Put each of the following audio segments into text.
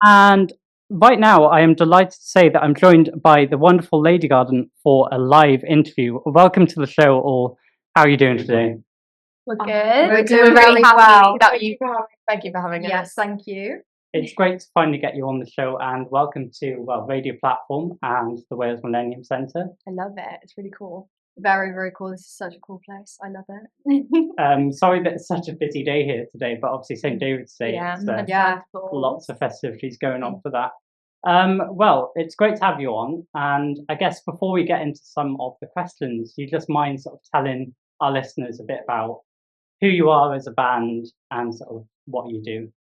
And right now, I am delighted to say that I'm joined by the wonderful Lady Garden for a live interview. Welcome to the show, all. How are you doing today? We're good. We're really doing really happy well. that you. Thank you for having us. Yes, thank you. It's great to finally get you on the show, and welcome to Radio Platform and the Wales Millennium Centre. I love it. It's really cool. Very, very cool. This is such a cool place. I love it. Sorry that it's such a busy day here today, but obviously St David's Day, Yeah, Yeah. lots of festivities going on for that. Well, it's great to have you on, and I guess before we get into some of the questions, you just mind sort of telling our listeners a bit about who you are as a band and sort of what you do.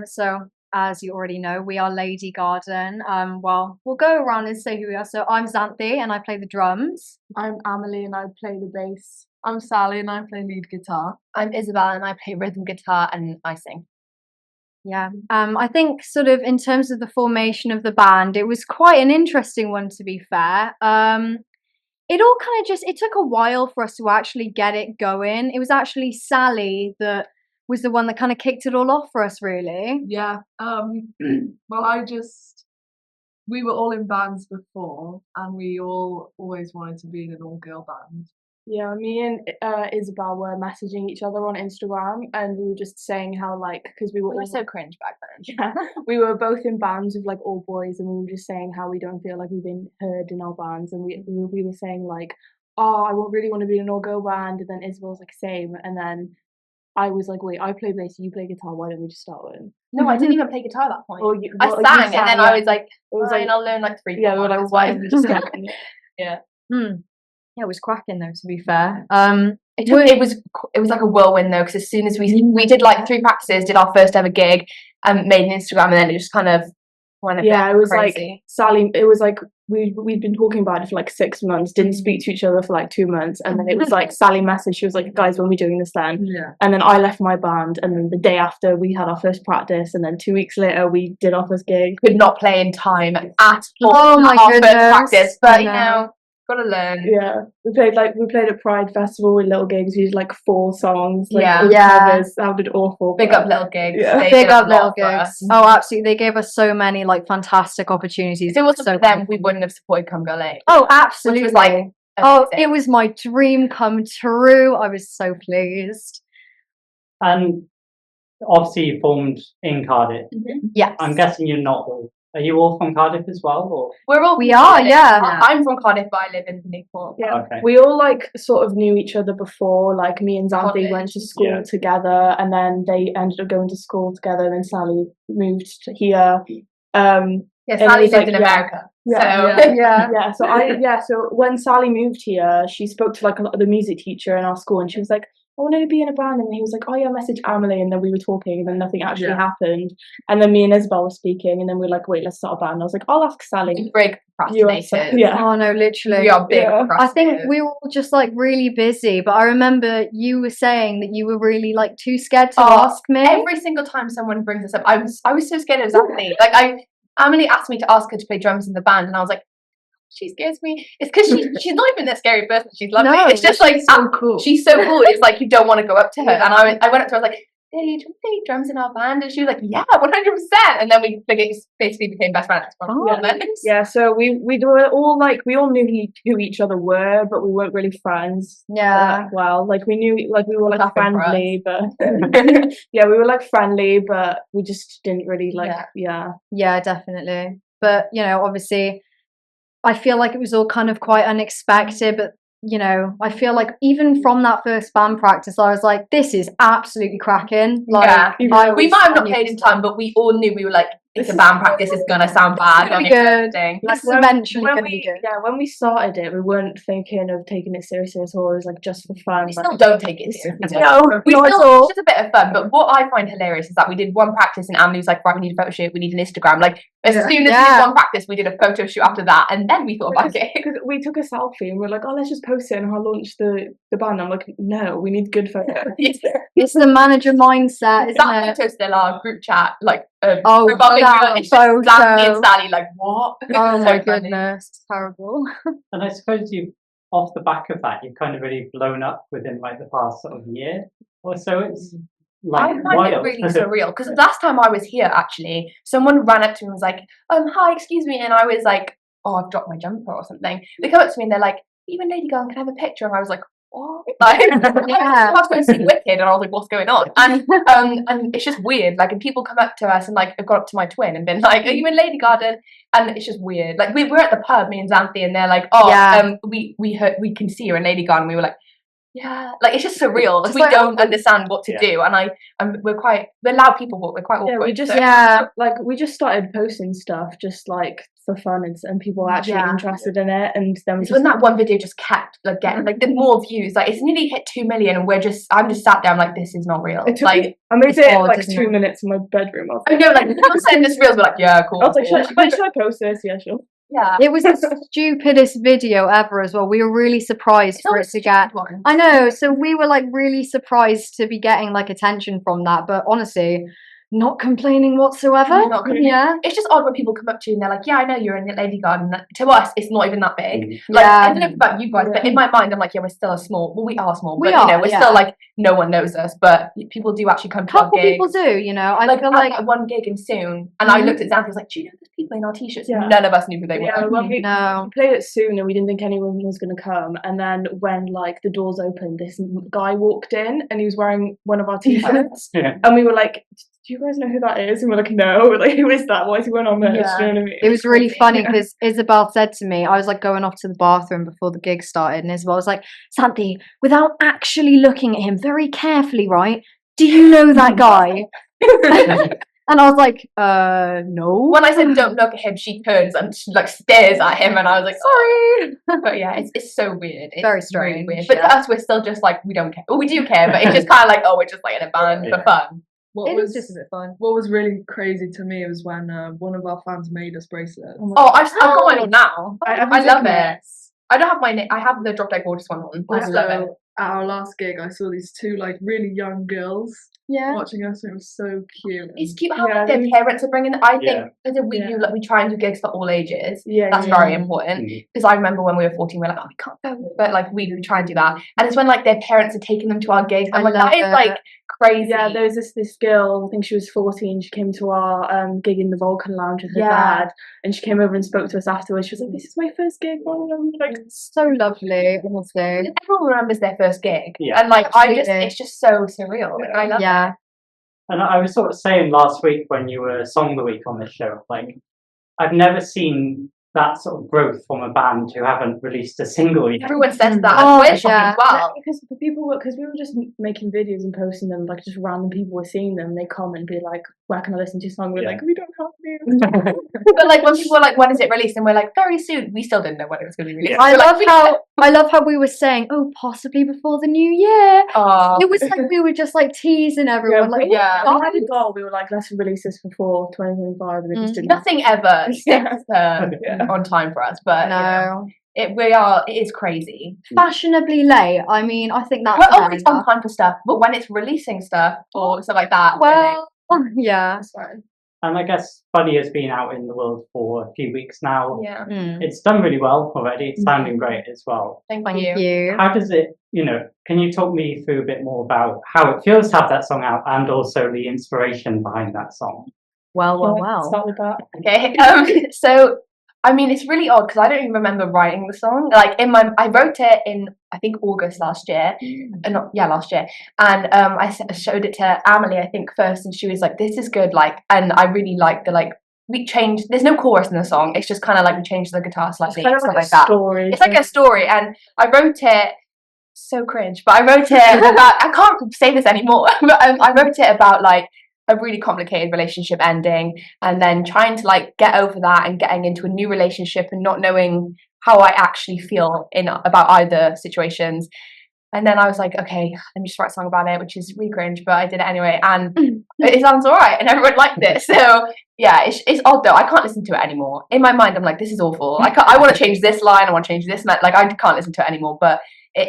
So as you already know, we are Lady Garden. Well, we'll go around and say who we are. So I'm Xanthi and I play the drums. I'm Amelie and I play the bass. I'm Sally and I play lead guitar. I'm Isabel and I play rhythm guitar and I sing. Yeah. I think sort of in terms of the formation of the band, it was quite an interesting one, to be fair. It all kind of it took a while for us to actually get it going. It was actually Sally that was the one that kind of kicked it all off for us, really. Yeah. Well, we were all in bands before and we all always wanted to be in an all-girl band. Yeah, me and Isabel were messaging each other on Instagram and we were just saying how, like, because we were We were so cringe back then. yeah, we were both in bands with like all boys and we were just saying how we don't feel like we've been heard in our bands, and we were saying like, oh, I really want to be in an all-girl band, and then Isabel was like same, and then I was like, wait, I play bass, you play guitar, why don't we just start with? No, I didn't even play guitar at that point. Well, I you sang and then yeah. I was like, It was fine, like, I'll learn like 3 yeah, we were like, chords, why fine. don't we just start? Yeah. Yeah, it was cracking though, to be fair. It was like a whirlwind though, because as soon as we did like 3 practices, did our first ever gig, and made an Instagram, and then it just kind of went a bit Yeah, it was crazy. like Sally. It was like we'd been talking about it for like 6 months, didn't speak to each other for like 2 months, and then it was like Sally messaged. She was like, "Guys, when are we doing this then?" Yeah. And then I left my band, and then the day after we had our first practice, and then 2 weeks later we did our first gig. Could not play in time at all. Oh my at our first goodness. practice, but you No. know, gotta learn. Yeah, we played at Pride Festival with little gigs. We did like 4 songs. Like, Yeah. all Yeah. covers. Sounded awful. Big but- up little gigs. Yeah. They Big did a up little lot for us. gigs. Oh, absolutely. They gave us so many like fantastic opportunities. If it wasn't So for them, cool. we wouldn't have supported Come Girl 8. Oh, Which absolutely. was like, Oh, amazing. it was my dream come true. I was so pleased. And obviously you formed in Cardiff. Yes. I'm guessing you're not all. Are you all from Cardiff as well? Or? We're all We from are, Cardiff. yeah. I'm from Cardiff, but I live in Newport. Yeah. Okay. We all like sort of knew each other before. Like me and Xanthi College. went to school Yeah. together, and then they ended up going to school together. And then Sally moved to here. Yeah, And it Sally was lived like, in yeah. America. Yeah, So Yeah. So when Sally moved here, she spoke to like the music teacher in our school, and she was like, I wanted to be in a band, and he was like, oh yeah, message Amelie, and then we were talking, and then nothing actually happened, and then me and Isabel were speaking, and then we were like, wait, let's start a band. And I was like, I'll ask Sally. big You are procrastinators. so- yeah. Oh no, literally. We are big Yeah. I think procrastinators. we were all just like really busy, but I remember you were saying that you were really like too scared to Oh, ask me. Every single time someone brings this up, I was so scared it was Amelie. Like Amelie asked me to ask her to play drums in the band, and I was like, she scares me. It's because she's not even that scary person. She's lovely. No, It's just like so cool. she's so cool. It's like you don't want to go up to her. Yeah. And I went up to her. I was like, "Hey, do you want to play drums in our band?" And she was like, "Yeah, 100%." And then we basically became best friends. Oh, Yeah, so we were all like, we all knew who each other were, but we weren't really friends. Yeah. Well, like we knew, like we were like Clapping for us. friendly, but yeah, we were like friendly, but we just didn't really like, yeah. Yeah, definitely. But, you know, obviously, I feel like it was all kind of quite unexpected, but, you know, I feel like even from that first band practice, I was like, this is absolutely cracking. Like, Yeah. We might have not played in time, but we all knew we were like, if the band practice is gonna sound bad, gonna be good. thing. This is eventually when going to we, be good. yeah, when we started it, we weren't thinking of taking it seriously at all. It was like just for fun. We like- still don't take it seriously. No, We not at still, all. it's just a bit of fun. But what I find hilarious is that we did one practice and Amelie was like, right, we need a photo shoot, we need an Instagram. Like, as soon as we did one practice, we did a photo shoot after that, and then we thought about it. Because we took a selfie and we're like, oh, let's just post it and I'll launch the band. I'm like, no, we need good photos. It's the manager mindset, isn't That it? photo still our group chat, like, Oh, profile picture, that it's just Xanthi photo. and Sally, like, what? Oh So my funny. goodness, it's terrible. And I suppose you, off the back of that, you've kind of really blown up within like the past sort of year or so. It's like I find it wild. really surreal because last time I was here, actually, someone ran up to me and was like, "Hi, excuse me," and I was like, "Oh, I've dropped my jumper or something." They come up to me and they're like, "Are you and Lady Gaga? Can I have a picture?" And I was like, "What?" Like, I was going to see Wicked, and I was like, "What's going on?" And it's just weird. Like, and people come up to us and like have got up to my twin and been like, "Are you in Lady Garden?" And it's just weird. Like, we were at the pub, me and Xanthi, and they're like, "Oh, Yeah. we can see you in Lady Garden." And we were like, yeah, like it's just surreal. Like, Just we like, don't understand what to Yeah. do, and we're loud people, but we're quite awkward. Yeah, we just Yeah. like we just started posting stuff just like for fun, and people were actually Yeah. interested in it, and then we It's just when that one video just kept like getting like the more views, like it's nearly hit 2 million, and I'm just sat there, I'm like, this is not real. it took Like, me, I made it's it in odd, like isn't 2 it? minutes in my bedroom. I was I know, like people send us reels, we're like, yeah, cool. I was like, cool. should I post this? Yeah, sure. Yeah, It was the stupidest video ever as well. We were really surprised it's for always it to get. stupid ones. I know, so we were like really surprised to be getting like attention from that, but honestly, not complaining whatsoever. Not complaining. Yeah. It's just odd when people come up to you and they're like, yeah, I know you're in Lady Garden. To us, it's not even that big. Mm. Like, Yeah. I don't know about you guys, but in my mind, I'm like, yeah, we're still we are small, We but are, we're yeah. still like, no one knows us, but people do actually come to our Couple gigs. people do, you know. I Like, feel at like that one gig in Soon, and I Mhm. looked at Xanthi, I was like, do you know there's people in our t-shirts? Yeah. None of us knew who they Yeah, were. when we no. played it soon and we didn't think anyone was going to come, and then when like the doors opened, this guy walked in and he was wearing one of our t-shirts, Yeah. and we were like, do you guys know who that is? And we're like, no. We're like, who is that? Why is he wearing our merch? Yeah. Do you know what I mean? It was really crazy. funny because Isabel said to me, I was like going off to the bathroom before the gig started, and Isabel was like, Santi, without actually looking at him very carefully, right? Do you know that guy? And I was like, no. When I said don't look at him, she turns and she like stares at him, and I was like, sorry. But yeah, it's so weird. It's Very really strange, weird. But yeah. to us, we're still just like, we don't care. Well, we do care, but it's just kind of like, oh, we're just like in a band Yeah. for fun. What It was was just a bit fun. what was really crazy to me was when one of our fans made us bracelets. Oh, I've got mine on now. I've I been love taking it. I don't have my I have the Drop Dead Gorgeous one on. I love it. Also, at our last gig, I saw these two like really young girls Yeah. watching us, and it was so cute. It's cute how Yeah, like, their they- parents are bringing. I Yeah. think as we Yeah. do, like we try and do gigs for all ages. Yeah, That's yeah, very yeah. important Mhm. because I remember when we were 14, we were like, oh, we can't go, but like we try and do that. And it's when like their parents are taking them to our gigs. I'm I like, that love is it. like crazy. Yeah, there was this girl, I think she was 14, she came to our gig in the Vulcan Lounge with her Yeah. dad, and she came over and spoke to us afterwards. She was like, this is my first gig. And I'm like, So lovely, honestly. Everyone remembers their first gig, Yeah. and like Absolutely. it's just so surreal. Like, I love Yeah. And I was sort of saying last week when you were Song of the Week on this show, like, I've never seen that sort of growth from a band who haven't released a single it. yet. Everyone says that. Oh, We're shocked yeah. as well. because the people were, because we were just making videos and posting them, like just random people were seeing them, they come and be like, where can I listen to your song? We're Yeah. like, we don't have you. But like when people were like, when is it released? And we're like, very soon. We still didn't know when it was going to be released. Yeah. I We're like, love how we were saying, oh, possibly before the new year. oh, It was like we were just like teasing everyone, like, yeah. "Oh, We had a goal, we were like, let's release this before 2025, and it just didn't happen. nothing ever sticks Yeah. on time for us. But you know, no. it is crazy. Fashionably late. I mean, I think that's We're fair always on enough. time for stuff, but when it's releasing stuff or stuff like that, Well, yeah. That's fine. And I guess Buddy has been out in the world for a few weeks now. yeah. Mm. It's done really well already. It's sounding great as well. Thank Thank you. you. How does it, can you talk me through a bit more about how it feels to have that song out and also the inspiration behind that song? Well. Start with that. Okay. So I mean, it's really odd because I don't even remember writing the song. Like I wrote it in I think August last year, last year, and showed it to Amelie I think first, and she was like, "This is good," like, and I really liked the like. We changed. There's no chorus in the song. It's just kind of like we changed the guitar slightly, It's kind of stuff like like a that. story. It's like a story, and I wrote it. So cringe, but I wrote it about. I can't say this anymore. But I wrote it about like a really complicated relationship ending, and then trying to like get over that and getting into a new relationship and not knowing how I actually feel about either situations. And then I was like, okay, let me just write a song about it, which is really cringe, but I did it anyway, and it sounds alright, and everyone liked it. So yeah, it's odd though. I can't listen to it anymore. In my mind, I'm like, this is awful. I want to change this line. I want to change this. Like I can't listen to it anymore. But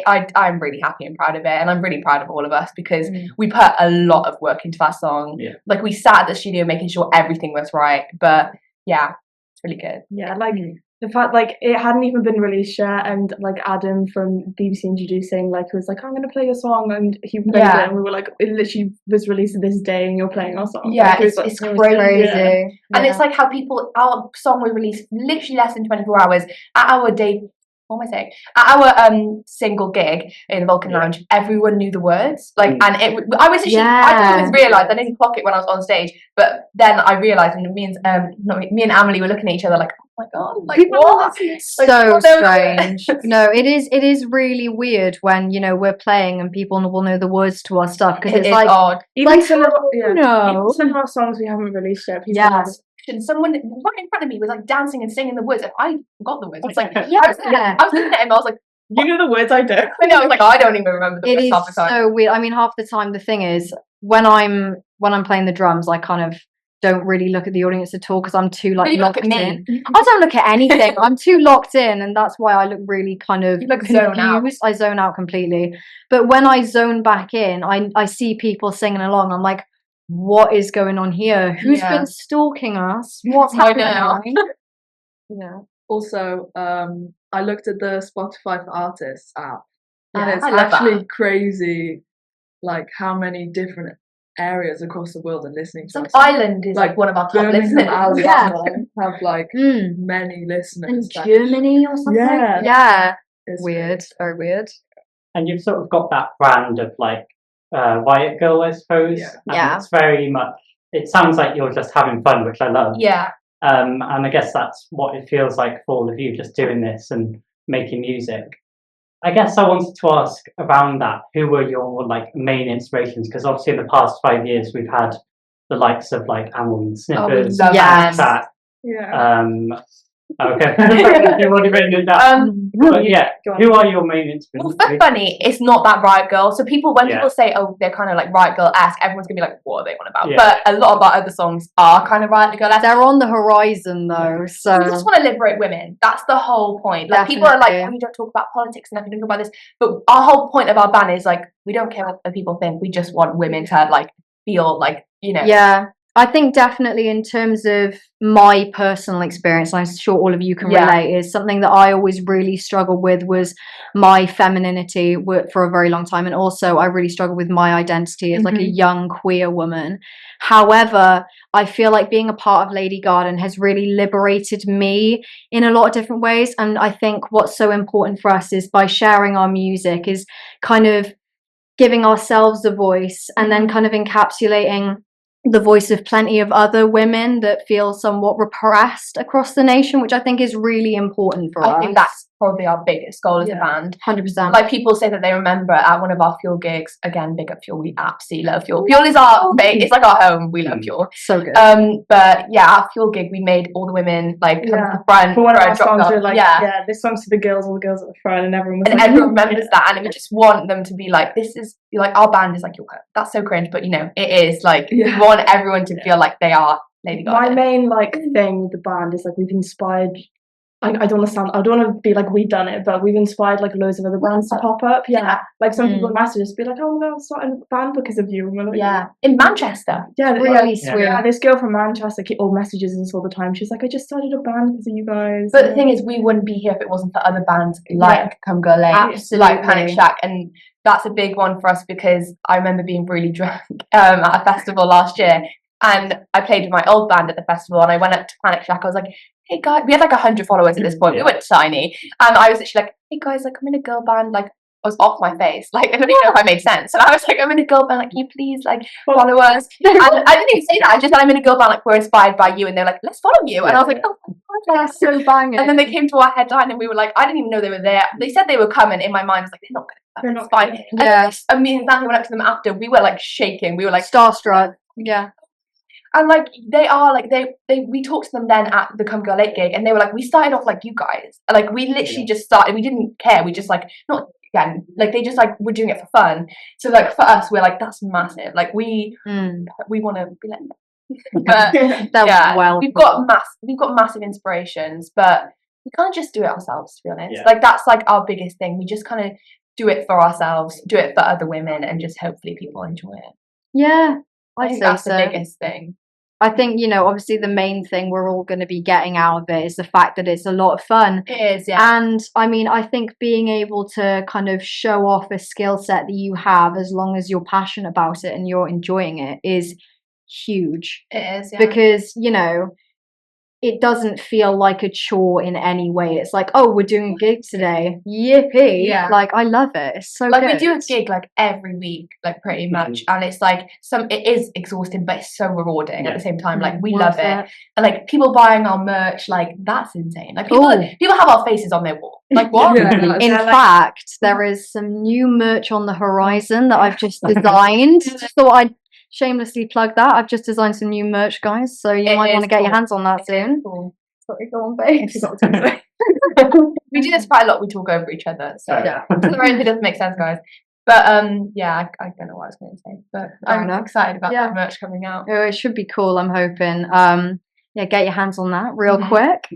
I'm really happy and proud of it, and I'm really proud of all of us because we put a lot of work into that song. Yeah. Like we sat at the studio making sure everything was right. But yeah, it's really good. Yeah, like the fact like it hadn't even been released yet, and like Adam from BBC Introducing like was like, I'm gonna play your song, and he played Yeah. it, and we were like, it literally was released this day and you're playing our song. Yeah, Like, it was, it's like, crazy. yeah. And it's like how our song was released literally less than 24 hours at our day. What am I saying? At our single gig in the Vulcan Lounge, everyone knew the words. Like, and I was actually, I didn't even realise. I didn't clock it when I was on stage, but then I realised, and me and Amelie were looking at each other like, oh my god, like what? So strange. No, it is really weird when, you know, we're playing and people will know the words to our stuff, because it's like odd. Even like, some of no. some of our songs we haven't released yet. People Yeah. And someone right in front of me was like dancing and singing the words, and I forgot the words. I was like, Yeah. I was looking at him. I was like, you know the words I do. I know. I was like, I don't even remember the It words is half the time. so weird. I mean, half the time the thing is when I'm playing the drums, I kind of don't really look at the audience at all, because I'm too like Really look locked at me. in. I don't look at anything. I'm too locked in, and that's why I look really kind of You look zone out. confused. I zone out completely. But when I zone back in, I see people singing along. I'm like, what is going on here? Who's Yeah. been stalking us? What's I know. happening? Yeah. Also, I looked at the Spotify for Artists app, and Yeah, it's I love that actually app. crazy, like how many different areas across the world are listening to us. Ireland is like one of our top Birmingham, listeners. Alabama have like Mm. many In listeners. that- Germany or something? Yeah. Yeah. it's Weird. Very weird. And you've sort of got that brand of like Riot Girl, I suppose. Yeah. And Yeah. it's very much, it sounds like you're just having fun, which I love. Yeah. And I guess that's what it feels like for all of you, just doing this and making music. I guess I wanted to ask around that, who were your like main inspirations? Because obviously in the past 5 years we've had the likes of like Amel and Snippers, love Yes. Chat. Yeah. Okay, you've already written it down. But yeah, Go on. who are your main Well, inspirations? for funny, it's not that Riot Girl. So when Yeah. people say, oh, they're kind of like Riot Girl-esque, everyone's gonna be like, what are they on about? Yeah. But a lot of our other songs are kind of Riot Girl-esque. They're on the horizon though, so We just want to liberate women. That's the whole point. Like people are like, Definitely. oh, you don't talk about politics and nothing, don't talk about this. But our whole point of our band is like, we don't care what other people think. We just want women to like feel like, you know. yeah. I think definitely in terms of my personal experience, and I'm sure all of you can Yeah. relate, is something that I always really struggled with was my femininity for a very long time. And also I really struggled with my identity as like a young queer woman. However, I feel like being a part of Lady Garden has really liberated me in a lot of different ways. And I think what's so important for us is by sharing our music is kind of giving ourselves a voice and then kind of encapsulating the voice of plenty of other women that feel somewhat repressed across the nation, which I think is really important for us. I think that's probably our biggest goal as a band. 100%. Like people say that they remember at one of our Fuel gigs. Again, big up Fuel. We absolutely love Fuel. Fuel is our it's like our home. We love Fuel. So good. But yeah, our Fuel gig, we made all the women like come to the front For one of for a our drop songs, off. we're like, yeah. this song's for the girls, all the girls at the front, and everyone was And like, everyone remembers that, and we just want them to be like, this is like our band is like your home. That's so cringe, but you know, it is like we want everyone to feel like they are Lady My Gaga. main like thing with the band is like we've inspired. I don't want to be like we've done it, but we've inspired like loads of other bands to pop up. Yeah, like some people message us, be like, "Oh, I'm starting a band because of you." And we're like, Yeah, in Manchester. yeah, Really Yeah. sweet. yeah. This girl from Manchester all messages us all the time. She's like, "I just started a band because of you guys." But the thing is, we wouldn't be here if it wasn't for other bands like Come Girl Late, like Panic Shack, and that's a big one for us because I remember being really drunk at a festival last year, and I played with my old band at the festival, and I went up to Panic Shack. I was like, "Hey guys," we had like 100 followers at this point. We weren't tiny, and I was literally like, "Hey guys, like I'm in a girl band." Like I was off my face, like I don't even know if I made sense. And I was like, "I'm in a girl band. Like, can you please like follow us?" And I didn't even say that. I just said I'm in a girl band. Like we're inspired by you, and they're like, "Let's follow you." And I was like, "Oh my god, That's so banging. and then they came to our headline and we were like, I didn't even know they were there. They said they were coming. In my mind, I was like, they're not They're going to not come. It's gonna- fine. Yes. And me and Natalie went up to them after. We were like shaking. We were like, Starstruck. Yeah. and like they are like we talked to them then at the Come Girl Late gig, and they were like, we started off like you guys. Like we literally just started. We didn't care. We just like not again. Like they just like we're doing it for fun. So like for us, we're like that's massive. Like we want to be like. But That yeah, was well. we've got massive inspirations, but we can't just do it ourselves, to be honest. Yeah. Like that's like our biggest thing. We just kind of do it for ourselves, do it for other women, and just hopefully people enjoy it. Yeah. I I'd think say that's so. the biggest thing. I think, obviously the main thing we're all going to be getting out of it is the fact that it's a lot of fun. It is, yeah. And I mean, I think being able to kind of show off a skill set that you have, as long as you're passionate about it and you're enjoying it, is huge. It is, yeah. Because, it doesn't feel like a chore in any way. It's like, oh, we're doing a gig today. Yippee. Yeah. Like, I love it. It's so like good. we do a gig like every week, like pretty much, and it's like it is exhausting, but it's so rewarding at the same time. Like we love it, and like people buying our merch, like that's insane. Like people have our faces on their wall. Like what? In fact, there is some new merch on the horizon that I've just designed. Just thought I'd shamelessly plug that. I've just designed some new merch, guys, so you might want to get your hands on that soon. Cool. Sorry, go on, babe. We do this quite a lot. We talk over each other, so Yeah. sorry if it doesn't make sense, guys. But yeah, I don't know what I was going to say, but I'm excited about that merch coming out. Oh, it should be cool. I'm hoping. Yeah, get your hands on that real Mhm. quick.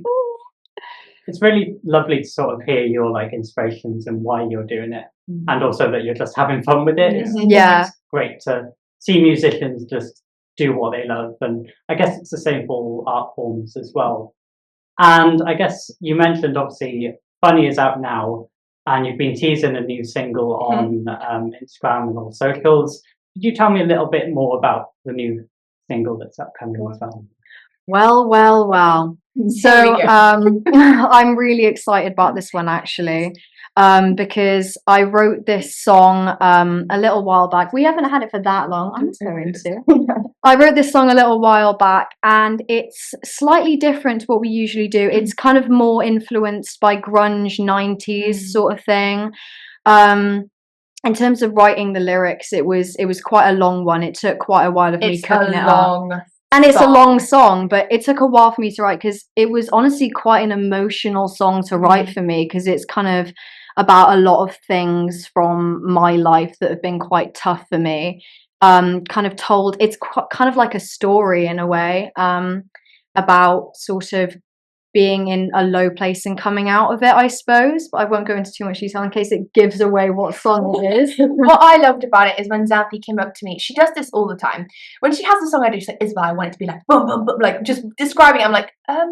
It's really lovely to sort of hear your like inspirations and why you're doing it, and also that you're just having fun with it. Yeah. It's great to see musicians just do what they love, and I guess it's the same for all art forms as well. And I guess you mentioned obviously Funny is out now, and you've been teasing a new single on Instagram and all socials. Could you tell me a little bit more about the new single that's upcoming as well? Well. So I'm really excited about this one actually, because I wrote this song a little while back. We haven't had it for that long. I'm so into it. I wrote this song a little while back, and it's slightly different to what we usually do. It's kind of more influenced by grunge 90s sort of thing. In terms of writing the lyrics, it was quite a long one. It took quite a while of me cooking it up. And it's a long song, but it took a while for me to write because it was honestly quite an emotional song to write for me, because it's kind of about a lot of things from my life that have been quite tough for me. Kind of told, it's kind of like a story in a way, about sort of being in a low place and coming out of it, I suppose. But I won't go into too much detail in case it gives away what song it is. What I loved about it is when Xanthi came up to me. She does this all the time. When she has a song idea, she's like, Isabel, I want it to be like boom, boom, boom, like just describing it. I'm like, I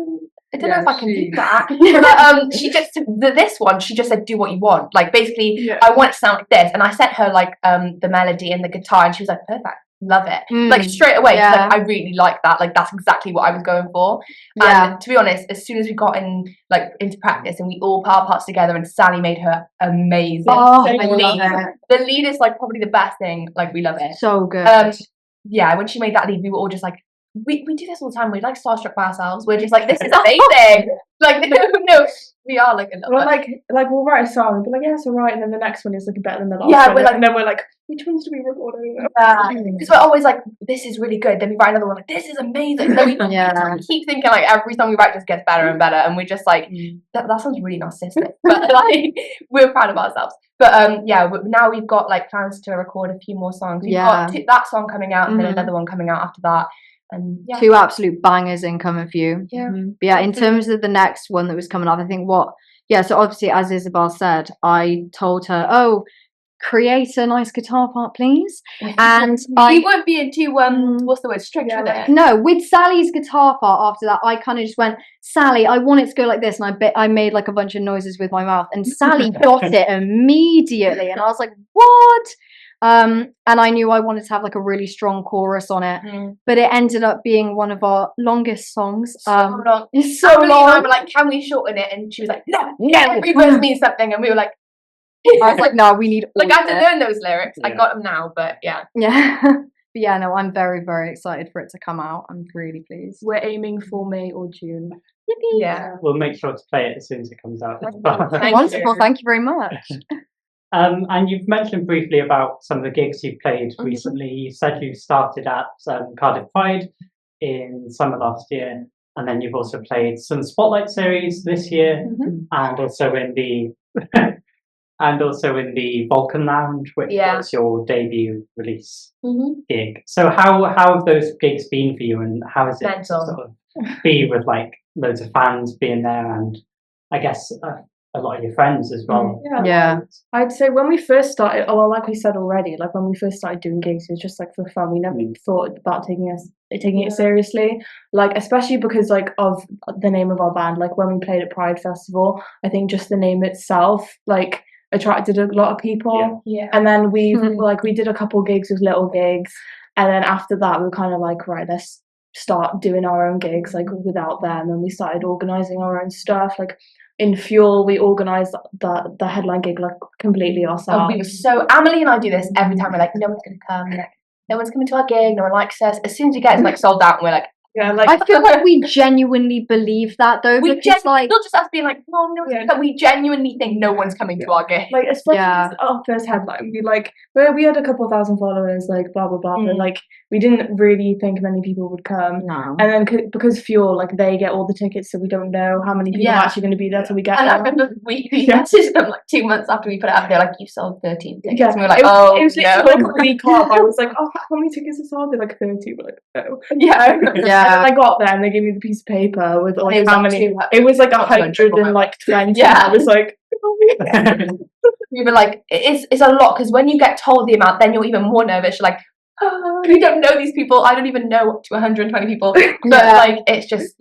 don't know if I can do that. But she just this one, she just said, do what you want. Like basically, I want it to sound like this. And I sent her like the melody and the guitar, and she was like, perfect. Love it. Like straight away, she's like, I really like that. Like that's exactly what I was going for. And to be honest, as soon as we got into practice and we all put our parts together, and Sally made her amazing. Oh, I love it. The lead is like probably the best thing. Like we love it. So good. Yeah, when she made that lead, we were all just like, we do this all the time. We're like starstruck by ourselves. We're just like, this is amazing. Like no, we are like a little like we'll write a song and be like, yeah, it's alright, and then the next one is like better than the last Yeah, one. we're like, and then we're like, which ones do we record over? Because we're always like, this is really good. Then we write another one like, this is amazing. Then we keep thinking like every song we write just gets better and better, and we're just like, that sounds really narcissistic, but like we're proud of ourselves. But now we've got like plans to record a few more songs. We've got that song coming out, and then another one coming out after that. And two absolute bangers incoming for you. Yeah. But in terms of the next one that was coming up, I think so obviously, as Isabel said, I told her, create a nice guitar part, please. And we weren't being too what's the word, strict with it. No, with Sally's guitar part after that, I kind of just went, Sally, I want it to go like this, and I made like a bunch of noises with my mouth, and Sally got it immediately, and I was like, what? And I knew I wanted to have like a really strong chorus on it, but it ended up being one of our longest songs. So long. It's so long. We were like, can we shorten it? And she was like, no, every verse means something. And we were like, I was like, no, we need all like I had to of it. learn those lyrics. I got them now, but yeah. But yeah, no, I'm very, very excited for it to come out. I'm really pleased. We're aiming for May or June. Yippee. Yeah. We'll make sure to play it as soon as it comes out. Wonderful. Thank you very much. And you've mentioned briefly about some of the gigs you've played recently. You said you started at Cardiff Pride in summer last year, and then you've also played some Spotlight series this year, and also in the Vulcan Lounge, which was your debut release gig. So how have those gigs been for you, and how is it to sort of be with like loads of fans being there, and I guess a lot of your friends as well. Yeah. I'd say when we first started, well, like we said already, like when we first started doing gigs, it was just like for fun. We never thought about taking it seriously. Like especially because like of the name of our band. Like when we played at Pride Festival, I think just the name itself like attracted a lot of people. Yeah. And then we did a couple gigs with little gigs, and then after that we were kind of like, right, let's start doing our own gigs like without them, and we started organizing our own stuff. Like in Fuel, we organised the headline gig like completely ourselves. Oh, we were so Amelie and I do this every time. We're like, no one's gonna come. Like, no one's coming to our gig. No one likes us. As soon as you get like sold out, and we're like, yeah, like I feel like we genuinely believe that though, we because like not just us being like, no, but we genuinely think no one's coming to our gig. like especially Yeah. our first headline, we had a couple thousand followers, like blah blah blah, but like we didn't really think many people would come. no. And then because Fuel, like they get all the tickets, so we don't know how many people are actually going to be there till we get And I there. remember we messaged them like 2 months after we put it up. They're like, you sold 13 tickets. Yeah, And we were like, it was no. literally like a week off. I was like, oh, how many tickets are sold? They're like 30. We're like, no. Yeah. And then Yeah. I got there and they gave me the piece of paper with like it was how like many. 200. It was like Not 200, 120. Yeah. I was like, We were like, it's a lot because when you get told the amount, then you're even more nervous. You're like, oh, you don't know these people. I don't even know up to 120 people. But like, it's just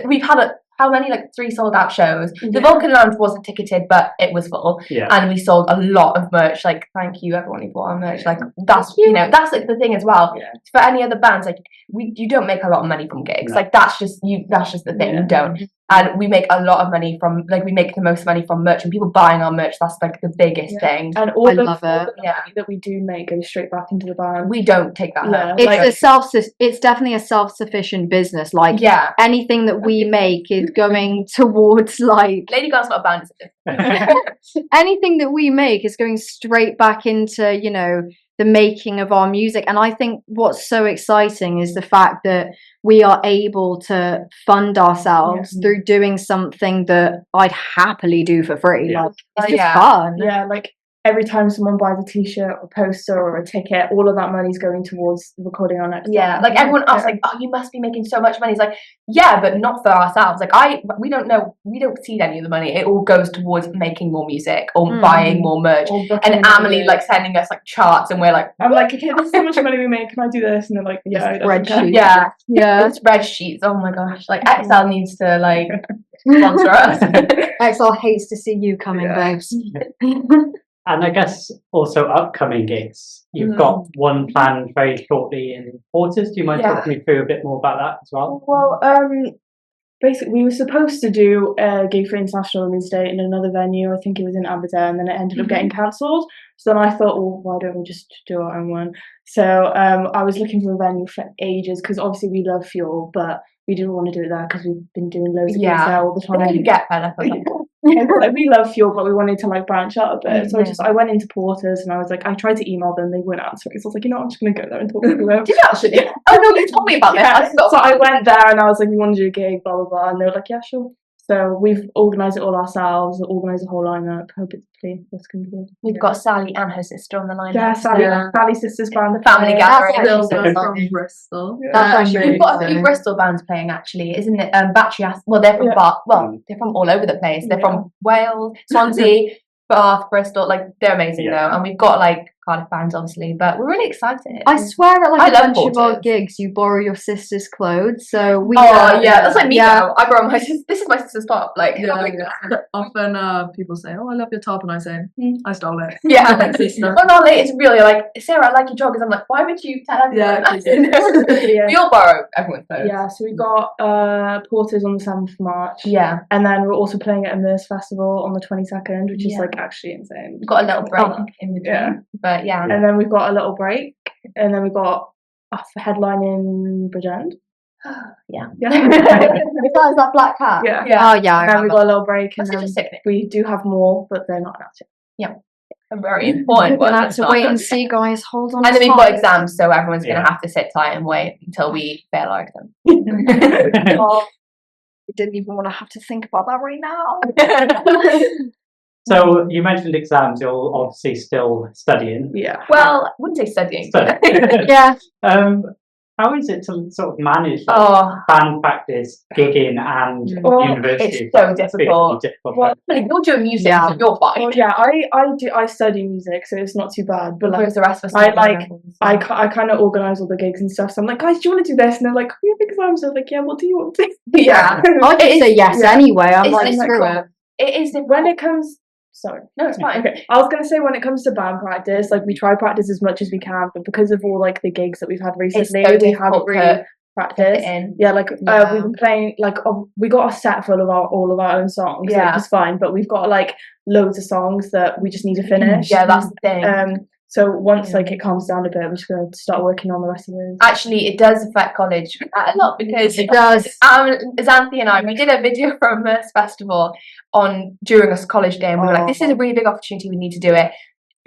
we've had how many, like 3 sold out shows. The Vulcan Lounge wasn't ticketed, but it was full. Yeah. And we sold a lot of merch. Like, thank you everyone who bought our merch. Like, that's that's like the thing as well. Yeah. For any other bands, like you don't make a lot of money from gigs. No. Like that's just the thing. Yeah. You don't. And we make a lot of money from, like, we make the most money from merch and people buying our merch. That's like the biggest thing. and all I the love it. money that we do make goes straight back into the band. We don't take that Yeah. home. It's definitely a self-sufficient business. Like Yeah. anything that we make is going towards like Lady Gaga's not a band. anything that we make is going straight back into, you know, the making of our music. And I think what's so exciting is the fact that we are able to fund ourselves through doing something that I'd happily do for free. Yeah. Like it's just Yeah. fun. Yeah, like every time someone buys a t-shirt or poster or a ticket, all of that money's going towards recording our next Yeah, album. like everyone else, like, oh, you must be making so much money. It's like, yeah, but not for ourselves. Like, we don't know, we don't see any of the money. It all goes towards making more music or buying more merch. Or booking And another Amelie gig. like sending us like charts, and we're like, I'm like, okay, this is how much money we make. Can I do this? And they're like, yeah, I don't Spreadsheet. yeah, Yeah. spreadsheets. Oh my gosh, like Excel needs to like sponsor us. XL hates to see you coming, babes. And I guess also upcoming gigs. You've got one planned very shortly in Porters. Do you mind talking me through a bit more about that as well? Well, basically, we were supposed to do a gig for International Women's Day in another venue. I think it was in Aberdeen, and then it ended up getting cancelled. So then I thought, well, why don't we just do our own one? So I was looking for a venue for ages because obviously we love Fuel, but we didn't want to do it there because we've been doing loads of gigs there all the But then you time. get better. Like, we love Fuel, but we wanted to like branch out a bit. So I went into Porters and I was like, I tried to email them, they wouldn't answer. So I was like, you know, I'm just gonna go there and talk to them. Did you actually? Oh no, you told me about this. I forgot. So I went there and I was like, we want to do a gig, blah blah blah, and they were like, yeah, sure. So we've organised it all ourselves, organised the whole lineup. Hopefully it's gonna be good. We've got Sally and her sister on the line. Yeah, Sally's sister's band, the Family gathering. That's Silver actually from Bristol. That's actually We've got a few amazing. Bristol bands playing actually, isn't it? Battery Acid. Well, they're from Bath. Well, they're from all over the place. They're from Wales, Swansea, Bath, Bristol. Like they're amazing though. And we've got like Cardiff bands obviously, but we're really excited. I swear at like I a love bunch of our Porters. gigs, you borrow your sister's clothes. So we that's like me Yeah. now. I borrow my sister. This is my sister's top. Like Often people say, "Oh, I love your top," and I say, "I stole it." yeah. My sister. Well, no, it's really like Sarah. I like your joggers. I'm like, why would you tell everyone? Yeah, We all borrow everyone's clothes. Yeah, so we got Porters on the 7th of March. Yeah. And then we're also playing at Immerse Festival on the 22nd, which is Yeah. like actually insane. We've got a little break in between. Yeah. But yeah. And then we've got a little break, and then we got a headline in Bridgend. Yeah. Yeah. Is that Black Cat? Yeah. Yeah. Oh yeah. I And then we remember. got a little break, and That's such then a sick thing. we do have more, but they're not announced yet. A very important We're one. gonna have to wait and see, guys. Hold on. And then we've got tight. exams, so everyone's Yeah. gonna have to sit tight and wait until we fail our exam. Oh, we didn't even want to have to think about that right now. So you mentioned exams. You're obviously still studying. Yeah. Well, I wouldn't say studying. So, Yeah. how is it to sort of manage like, Oh, band practice, gigging, and Well, university? it's so It's really difficult. difficult. Well, but if you're doing music, Yeah. you're fine. Well, yeah, I study music, so it's not too bad. But like, Whereas the rest of us, I don't like- know. I kind of organize all the gigs and stuff. So I'm like, guys, do you want to do this? And they're like, we have exams. I was like, yeah, what do you want to do? yeah, I just say yes yeah. anyway. I'm It's like, screw difficult. it. it is difficult. When it comes, sorry. No, it's fine. Okay, I was gonna say when it comes to band practice, like we try practice as much as we can, but because of all like the gigs that we've had It's recently, so we difficult haven't to really fit practiced. it in. Yeah, like Yeah. we've been playing like we got a set full of all of our own songs, Yeah. which is fine, but we've got like loads of songs that we just need to finish. Yeah, that's the thing. So once Yeah. like it calms down a bit, we're just gonna start working on the rest of those. Actually, it does affect college a lot because It does. Xanthi and I, we did a video from Merce Festival during a college day, and we were like, "This is a really big opportunity. We need to do it."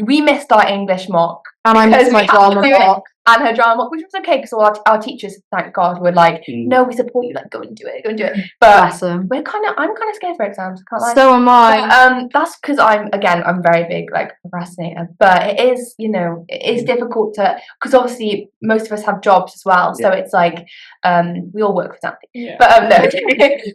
We missed our English mock And I because missed my we had to drama do it. block. and her drama mock, which was okay because all our teachers, thank God, were like, Mm. "No, we support you. Like, go and do it, go and do it." But Bless them. I'm kind of scared for exams. Can't lie. So am I. That's because I'm very big like procrastinator, but it is it is difficult to because obviously most of us have jobs as well, so it's like we all work for something, Yeah. but no,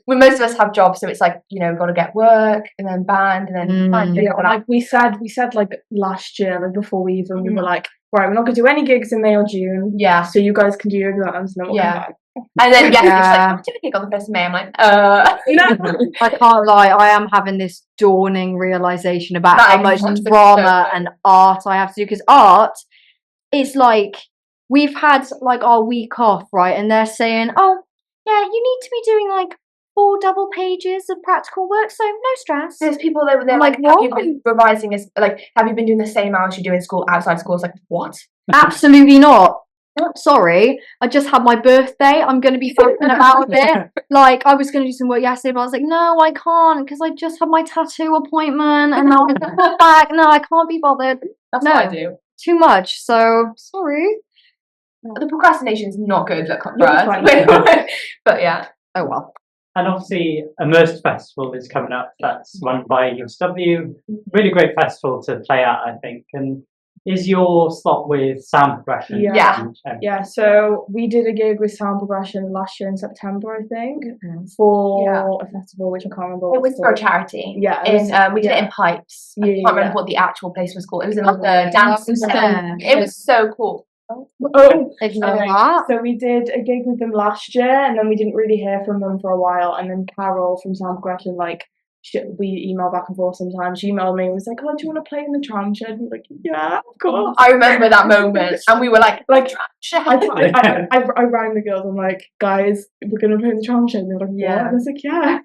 we most of us have jobs, so it's like we've got to get work and then band and then find Yeah, like we said like last year, like before we even we were like, right, we're not gonna do any gigs in May or June. yeah, So you guys can do your exams and then we'll Yeah. come back. and then it's like Yeah. I'm doing a gig on the 1st of May. I'm like, I can't lie, I am having this dawning realization about That how much exams are drama so and art I have to do. Because art, it's like we've had like our week off, right? And they're saying, oh, yeah, you need to be doing like 4 double pages of practical work, so no stress. There's people that they're I'm like, like, have you what? been revising as like have you been doing the same hours you do in school outside school? It's like what? Absolutely not. Sorry, I just had my birthday. I'm going to be fucking about a bit. Like, I was going to do some work yesterday, but I was like, no, I can't because I just had my tattoo appointment and now I'm not back. No, I can't be bothered. That's No. what I do. Too much. So, sorry. The procrastination is not good. Look for You'll be us. fine. But yeah. Oh, well. And obviously, Immersed Festival is coming up. That's run by USW. Really great festival to play at, I think. And is your slot with sound progression? Yeah. And, Yeah, so we did a gig with Sound Progression last year in September, I think, for Yeah. a festival which I can't remember. It what was it's for a called. charity. Yeah, it was- We did it in Pipes. I Yeah, can't yeah, remember yeah. what the actual place was called. It was in like Yeah. the dance. was center. there. It was so cool. Oh, Ignore okay. that. So we did a gig with them last year, and then we didn't really hear from them for a while. And then Carol from Sound Progression, like, we email back and forth sometimes. She emailed me and was like, "Oh, do you want to play in the tram shed?" And we were like, "Yeah, of course." I remember that moment, and we were like, Like, "Shit." I rang the girls. I'm like, "Guys, we're gonna play in the tram shed." And they were like, "Yeah." Yeah. And I was like, "Yeah."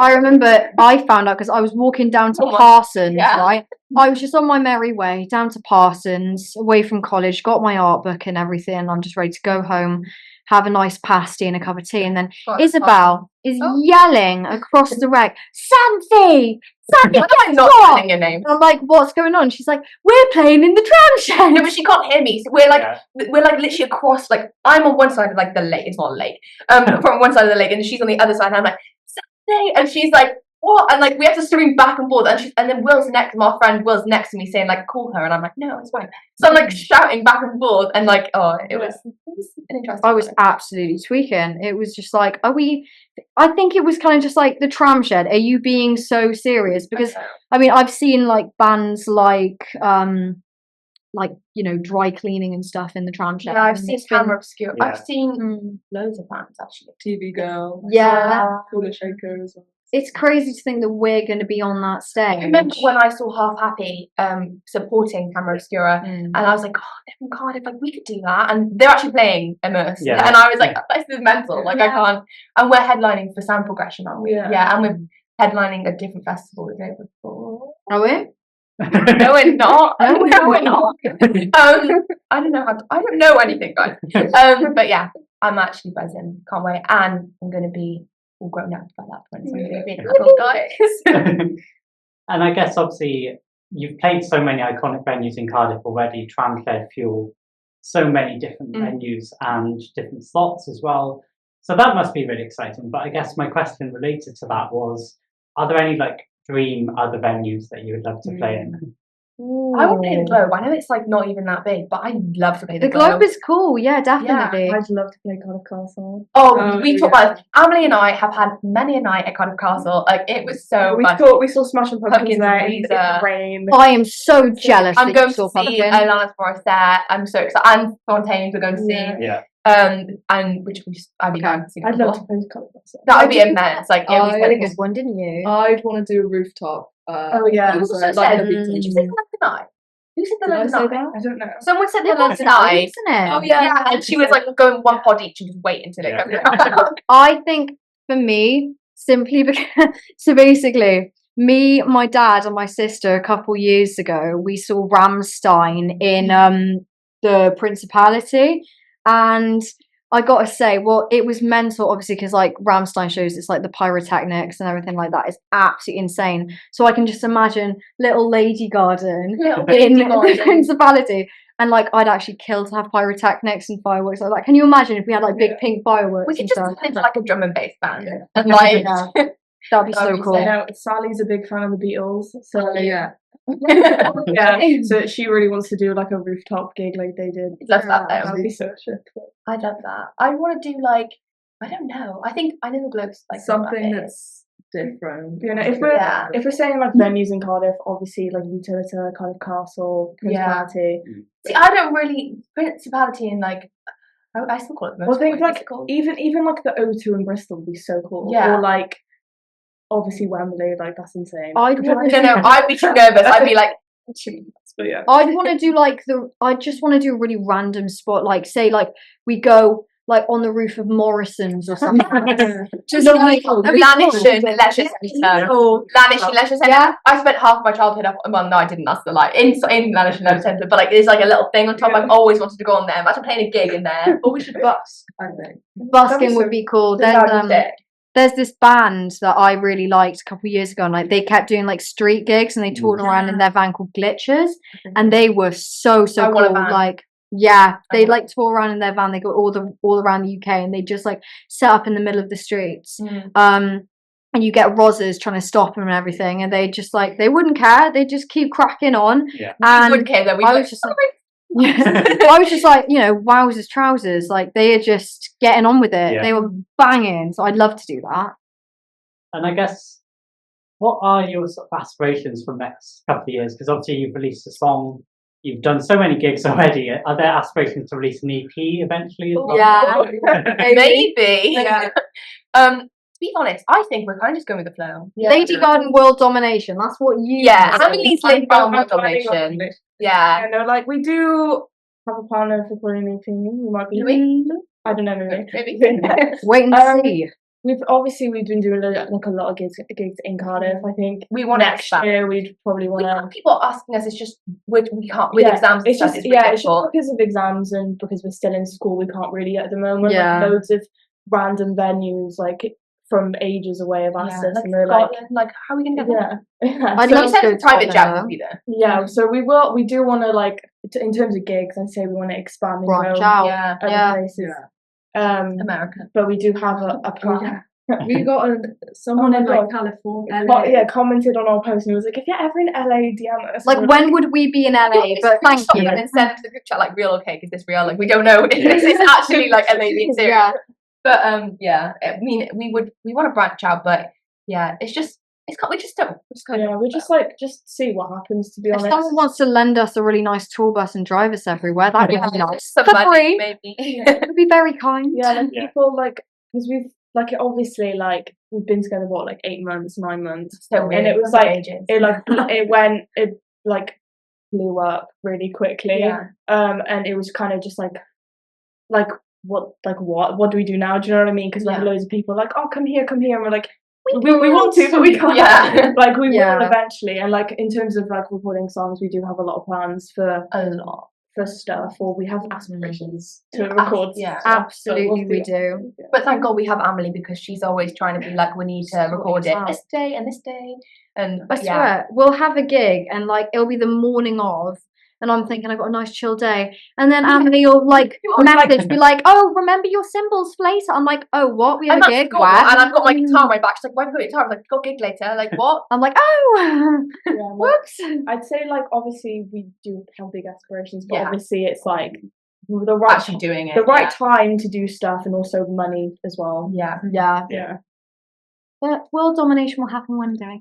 I remember I found out because I was walking down to Oh my- Parsons, yeah. right? I was just on my merry way down to Parsons, away from college, got my art book and everything. I'm just ready to go home, have a nice pasty and a cup of tea. And then God, Isabel is Oh. yelling across the wreck, Santhi! Santhi, Why am I guess not what?" telling your name? And I'm like, what's going on? She's like, we're playing in the tram shed. No, but she can't hear me. So we're like, Yeah. we're like literally across. Like I'm on one side of like the lake. It's not a lake. From one side of the lake, and she's on the other side. And I'm like, Saturday, and she's like, what? And like we have to scream back and forth. And then Will's next. My friend Will's next to me saying like, call her. And I'm like, no, it's fine. So I'm like shouting back and forth, and like, oh, it was an interesting. I was time. absolutely tweaking. It was just like, I think it was kind of just like the tram shed. Are you being so serious? Because I mean, I've seen like bands like dry cleaning and stuff in the tram shed. Yeah, I've and seen it's been- Camera Obscure. Yeah. I've seen Mm. loads of bands actually. TV Girl, Yeah, Cooler Shaker as well. it's crazy to think that we're going to be on that stage. I remember when I saw Half Happy supporting Camera Obscura, Mm. and I was like, oh, they're from Cardiff, like we could do that. And they're actually playing Immersed. Yeah. And I was like, this is mental. Like I Yeah. can't. And we're headlining for Sound Progression, aren't we? Yeah. And we're headlining a different festival the day before. Are we? No, we're not. No, No, we're not. I don't know I don't know anything, guys. But yeah, I'm actually buzzing. Can't wait. And I'm gonna be all grown up by that point. So I'm gonna be an adult, guys. And I guess obviously you've played so many iconic venues in Cardiff already, Tramshed, Fuel, so many different venues and different slots as well. So that must be really exciting. But I guess my question related to that was, are there any like dream other venues that you would love to play in? I want to play the Globe. I know it's like not even that big, but I love to play the The Globe is cool, yeah, definitely. I'd love to play Cardiff Castle. Oh, we talked yeah. about it. Emily and I have had many a night at Cardiff Castle. Like it was so we fun. saw Smashing Pumpkins Pumpkins there and in Weezer. the rain. I am so jealous I'm that going you saw to see Pumpkin. Alanis Morissette. I'm so excited. And Fontaines we're going to see. Yeah. And which we just, I mean, I haven't seen it I'd love to before. play Cardiff Castle. That would be immense. Like, it was You had a like, good one, didn't you? I'd want to do a rooftop. Oh, yeah. Who concert, also like said, a did big you stage. say the London Eye? Who said the Did I London say Eye? that? I don't know. Someone said the It was London nice, Eye. isn't it? Oh, yeah. And she was like going one pod each and just wait until it Yeah. comes out. I think for me, simply because so basically, me, my dad, and my sister a couple years ago, we saw Rammstein in the Principality, and I gotta say, well, it was mental, obviously, because like Rammstein shows, it's like the pyrotechnics and everything like that is absolutely insane. So I can just imagine little Lady Garden Little in Lady the Garden. Principality. And like, I'd actually kill to have pyrotechnics and fireworks like that. Can you imagine if we had like big pink fireworks? We could and just stuff? turn into like a drum and bass band. Yeah. And like, Yeah. That'd be so That'd be cool. sick. You know, Sally's a big fan of the Beatles, so Yeah. yeah. So she really wants to do like a rooftop gig like they did. love that That though. would be so shit. I love that. I want to do like, I don't know. I know the Globe's like Something that that's different. You know, if we're Yeah. if we're saying like venues in Cardiff, obviously like Utilita, Cardiff Castle, Yeah. Principality. See, I don't really Principality and like I still call it the Well, most. think like even like the O2 in Bristol would be so cool. Yeah. Or like obviously Wembley, like that's insane. I'd I want don't know. I'd be too nervous. I'd be like, But yeah. I'd want to do like I just want to do a really random spot, like say like we go like on the roof of Morrison's or something. Just like Lanish and Leisure Centre. Oh, Lanish and Leisure Centre. Yeah. I spent half my childhood up. Well, no, I didn't. That's the lie. In Lanish and Leisure Centre, but like there's like a little thing on top. I've always wanted to go on there. Imagine playing a gig in there. Or we should bus, I think. busking would be cool. There's this band that I really liked a couple of years ago, and like they kept doing like street gigs, and they toured around in their van called Glitches, and they were so I want a cool. van. Like, yeah, they want- like tour around in their van. They go all around the UK, and they just like set up in the middle of the streets. And you get Rozzers trying to stop them and everything, and they just like they wouldn't care. They just keep cracking on. Yeah. And wouldn't care though. We'd I be was just like, I was just like, you know, wowzers trousers. Like they are just getting on with it. Yeah. They were banging. So I'd love to do that. And I guess, what are your sort of aspirations for the next couple of years? Because obviously you've released a song, you've done so many gigs already. Are there aspirations to release an EP eventually as well? Yeah. Maybe. Yeah. To be honest, I think we're kind of just going with the flow. Lady Garden world domination. That's what you. Yeah, say. Emily's Lady Garden world finding domination. out- Yeah. I know, like we do have a plan for putting an EP. We might be. Do we? I don't know, maybe. Maybe. Wait and Um, see. We've been doing like a lot of gigs in Cardiff. I think We want to next expand. year we'd probably want We to. have people asking us. It's just we can't with Yeah, exams. And It's stuff, just it's really it's just difficult. because of exams and because we're still in school. We can't really at the moment. Yeah. Like, loads of random venues like from ages away have asked us, Like and they're like, Scotland, like how are we gonna get there? yeah. I'd So love we to said go the to private jet Scotland, will be there. Yeah, so we do want to like in terms of gigs. I'd say we want to expand and Branch go out. Yeah, other Yeah. places. America. But we do have a plan. We got someone Oh in my like God. California. Yeah, commented on our post and was like, if you're ever in LA, DM us. Like And we're when would we be in LA? But thank you. And then send to the group chat like, real okay? Is this real? Like we don't know if this is actually like a lady in serious. Yeah. But yeah. I mean, we want to branch out, but yeah, we just don't. we just see what happens. To be If honest, someone wants to lend us a really nice tour bus and drive us everywhere, that'd be really nice. Some For money, free. maybe. It would be very kind. yeah, like Yeah. people like because we've like obviously like we've been together what like 8 months, 9 months, So and weird. it was That's like ages. it like blew up really quickly. Yeah. And it was kind of just like what do we do now? Do you know what I mean? Because we had Yeah. loads of people like, oh, come here, and we're like, we want to, but we can't. Yeah. Like we Yeah. will eventually. And like in terms of like recording songs, we do have a lot of plans for A lot. stuff, or we have aspirations to record. yeah. stuff, so we'll Absolutely, we see. do. But thank God we have Emily because she's always trying to be like, we need to record it out. this day and this day. And I yeah. swear, we'll have a gig and like it'll be the morning of, and I'm thinking I've got a nice chill day, and then Emily will like I'm like- message be like, oh, remember your symbols for later. I'm like, oh, what? We have I'm a at gig? school Where? and I've got my guitar on my back. She's like, why have you got your guitar? I'm like, got a gig later. Like, what? I'm like, oh, Yeah, like, whoops. I'd say like obviously we do have big aspirations, but Yeah. obviously it's like the right Actually doing it. the right time to do stuff and also money as well. Yeah. Yeah, Yeah. but world domination will happen one day.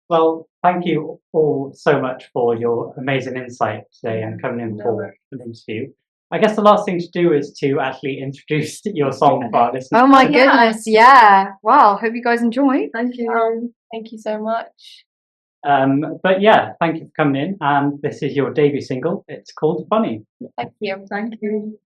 Well, thank you all so much for your amazing insight today and coming in for an interview. I guess the last thing to do is to actually introduce your song for our listeners. Oh my Yeah. goodness, yeah. Wow, hope you guys enjoy. Thank you. Thank you so much. But yeah, thank you for coming in. And this is your debut single. It's called Funny. Thank you. Thank you.